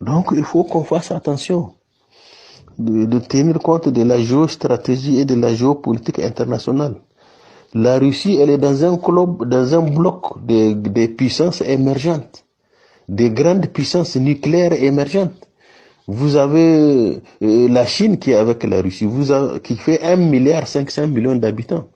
Donc, il faut qu'on fasse attention de tenir compte de la géostratégie et de la géopolitique internationale. La Russie, elle est dans un club, dans un bloc des puissances émergentes, des grandes puissances nucléaires émergentes. Vous avez la Chine qui est avec la Russie, qui fait 1,5 milliard d'habitants.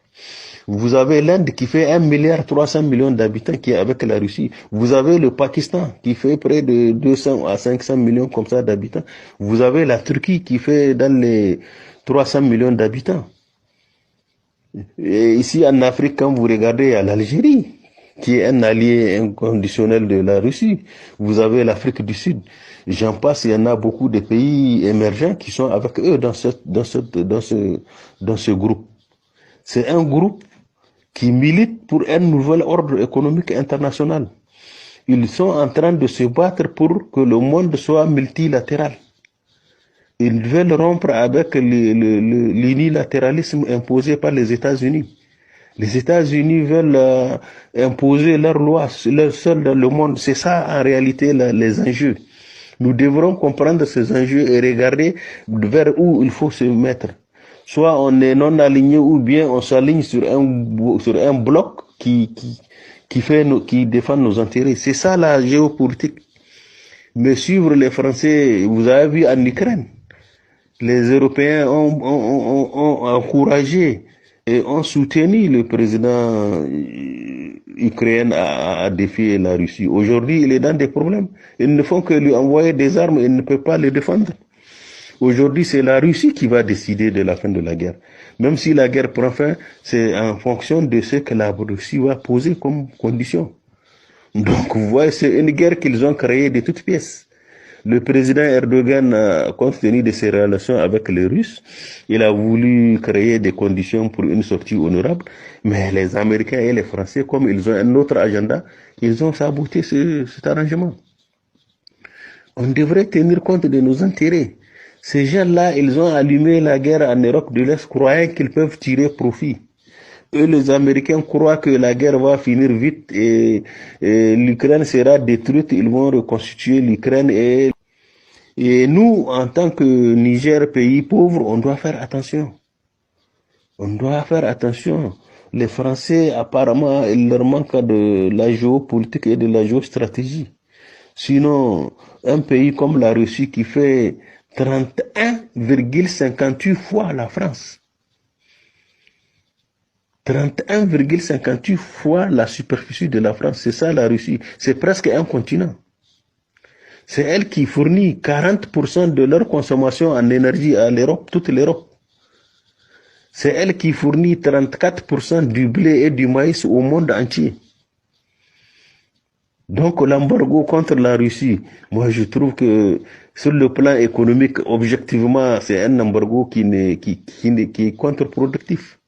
Vous avez l'Inde qui fait 1,3 milliard d'habitants qui est avec la Russie. Vous avez le Pakistan qui fait près de 200 à 500 millions comme ça d'habitants. Vous avez la Turquie qui fait dans les 300 millions d'habitants. Et ici en Afrique, quand vous regardez à l'Algérie, qui est un allié inconditionnel de la Russie, vous avez l'Afrique du Sud. J'en passe, il y en a beaucoup de pays émergents qui sont avec eux dans ce groupe. C'est un groupe qui militent pour un nouvel ordre économique international. Ils sont en train de se battre pour que le monde soit multilatéral. Ils veulent rompre avec l'unilatéralisme imposé par les États-Unis. Les États-Unis veulent imposer leurs lois, leur seul dans le monde. C'est ça en réalité les enjeux. Nous devrons comprendre ces enjeux et regarder vers où il faut se mettre. Soit on est non aligné ou bien on s'aligne sur un bloc qui défend nos intérêts. C'est ça la géopolitique. Mais suivre les Français, vous avez vu en Ukraine, les Européens ont encouragé et ont soutenu le président ukrainien à défier la Russie. Aujourd'hui, il est dans des problèmes. Ils ne font que lui envoyer des armes et il ne peut pas les défendre. Aujourd'hui, c'est la Russie qui va décider de la fin de la guerre. Même si la guerre prend fin, c'est en fonction de ce que la Russie va poser comme condition. Donc, vous voyez, c'est une guerre qu'ils ont créée de toutes pièces. Le président Erdogan, compte tenu de ses relations avec les Russes, il a voulu créer des conditions pour une sortie honorable, mais les Américains et les Français, comme ils ont un autre agenda, ils ont saboté cet arrangement. On devrait tenir compte de nos intérêts. Ces gens-là, ils ont allumé la guerre en Europe de l'Est, croyant qu'ils peuvent tirer profit. Eux, les Américains croient que la guerre va finir vite et l'Ukraine sera détruite. Ils vont reconstituer l'Ukraine et nous, en tant que Niger, pays pauvre, on doit faire attention. On doit faire attention. Les Français, apparemment, il leur manque de la géopolitique et de la géostratégie. Sinon, un pays comme la Russie qui fait 31,58 fois la France. 31,58 fois la superficie de la France. C'est ça la Russie. C'est presque un continent. C'est elle qui fournit 40% de leur consommation en énergie à l'Europe, toute l'Europe. C'est elle qui fournit 34% du blé et du maïs au monde entier. Donc l'embargo contre la Russie, moi je trouve que sur le plan économique, objectivement, c'est un embargo qui est contre-productif.